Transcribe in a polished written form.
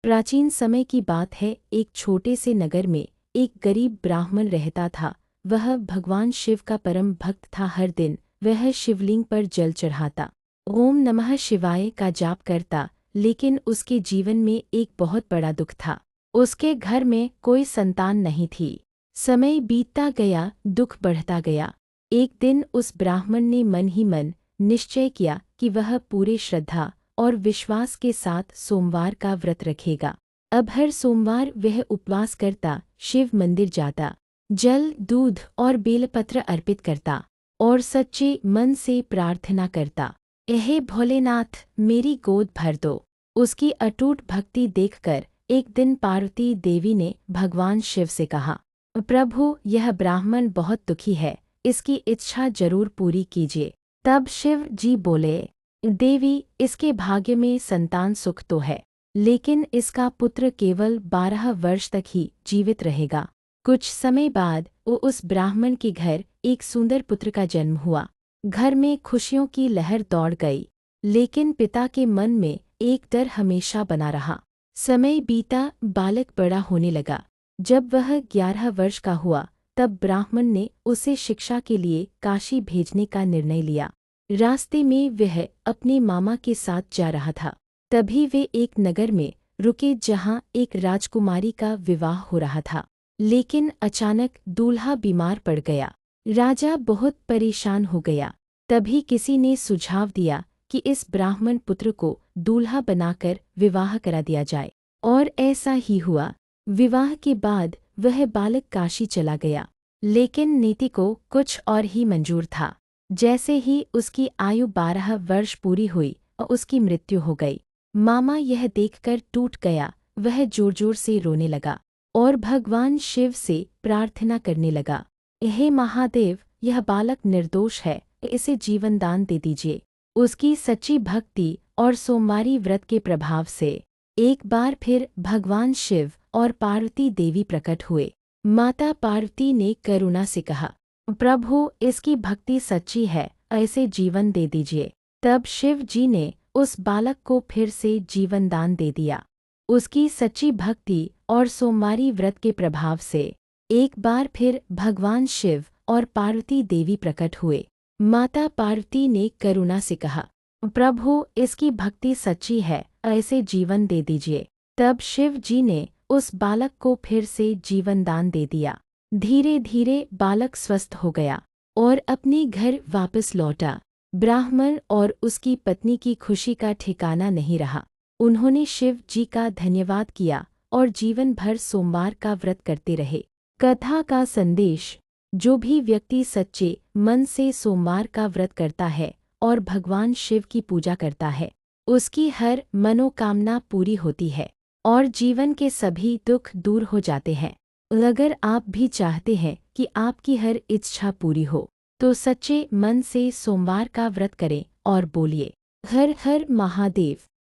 प्राचीन समय की बात है। एक छोटे से नगर में एक गरीब ब्राह्मण रहता था। वह भगवान शिव का परम भक्त था। हर दिन वह शिवलिंग पर जल चढ़ाता, ओम नमः शिवाय का जाप करता। लेकिन उसके जीवन में एक बहुत बड़ा दुख था। उसके घर में कोई संतान नहीं थी। समय बीतता गया, दुख बढ़ता गया। एक दिन उस ब्राह्मण ने मन ही मन निश्चय किया कि वह पूरे श्रद्धा और विश्वास के साथ सोमवार का व्रत रखेगा। अब हर सोमवार वह उपवास करता, शिव मंदिर जाता, जल, दूध और बेलपत्र अर्पित करता और सच्चे मन से प्रार्थना करता, हे भोलेनाथ, मेरी गोद भर दो। उसकी अटूट भक्ति देखकर एक दिन पार्वती देवी ने भगवान शिव से कहा, प्रभु, यह ब्राह्मण बहुत दुखी है, इसकी इच्छा जरूर पूरी कीजिए। तब शिव जी बोले, देवी, इसके भाग्य में संतान सुख तो है, लेकिन इसका पुत्र केवल 12 वर्ष तक ही जीवित रहेगा। कुछ समय बाद उस ब्राह्मण के घर एक सुंदर पुत्र का जन्म हुआ। घर में खुशियों की लहर दौड़ गई, लेकिन पिता के मन में एक डर हमेशा बना रहा। समय बीता, बालक बड़ा होने लगा। जब वह 11 वर्ष का हुआ, तब ब्राह्मण ने उसे शिक्षा के लिए काशी भेजने का निर्णय लिया। रास्ते में वह अपने मामा के साथ जा रहा था। तभी वे एक नगर में रुके जहां एक राजकुमारी का विवाह हो रहा था। लेकिन अचानक दूल्हा बीमार पड़ गया। राजा बहुत परेशान हो गया। तभी किसी ने सुझाव दिया कि इस ब्राह्मण पुत्र को दूल्हा बनाकर विवाह करा दिया जाए। और ऐसा ही हुआ। विवाह के बाद वह बालक काशी चला गया। लेकिन नीति को कुछ और ही मंजूर था। जैसे ही उसकी आयु 12 वर्ष पूरी हुई और उसकी मृत्यु हो गई, मामा यह देखकर टूट गया। वह जोर जोर से रोने लगा और भगवान शिव से प्रार्थना करने लगा, हे महादेव, यह बालक निर्दोष है, इसे जीवन दान दे दीजिए। उसकी सच्ची भक्ति और सोमवारी व्रत के प्रभाव से एक बार फिर भगवान शिव और पार्वती देवी प्रकट हुए। माता पार्वती ने करुणा से कहा, प्रभु, इसकी भक्ति सच्ची है, ऐसे जीवन दे दीजिए। तब शिव जी ने उस बालक को फिर से जीवन दान दे दिया। उसकी सच्ची भक्ति और सोमवारी व्रत के प्रभाव से एक बार फिर भगवान शिव और पार्वती देवी प्रकट हुए। माता पार्वती ने करुणा से कहा, प्रभु, इसकी भक्ति सच्ची है, ऐसे जीवन दे दीजिए। तब शिव जी ने उस बालक को फिर से जीवन दान दे दिया। धीरे धीरे बालक स्वस्थ हो गया और अपने घर वापस लौटा। ब्राह्मण और उसकी पत्नी की खुशी का ठिकाना नहीं रहा। उन्होंने शिव जी का धन्यवाद किया और जीवन भर सोमवार का व्रत करते रहे। कथा का संदेश, जो भी व्यक्ति सच्चे मन से सोमवार का व्रत करता है और भगवान शिव की पूजा करता है, उसकी हर मनोकामना पूरी होती है और जीवन के सभी दुख दूर हो जाते हैं। अगर आप भी चाहते हैं कि आपकी हर इच्छा पूरी हो, तो सच्चे मन से सोमवार का व्रत करें और बोलिए, हर हर महादेव।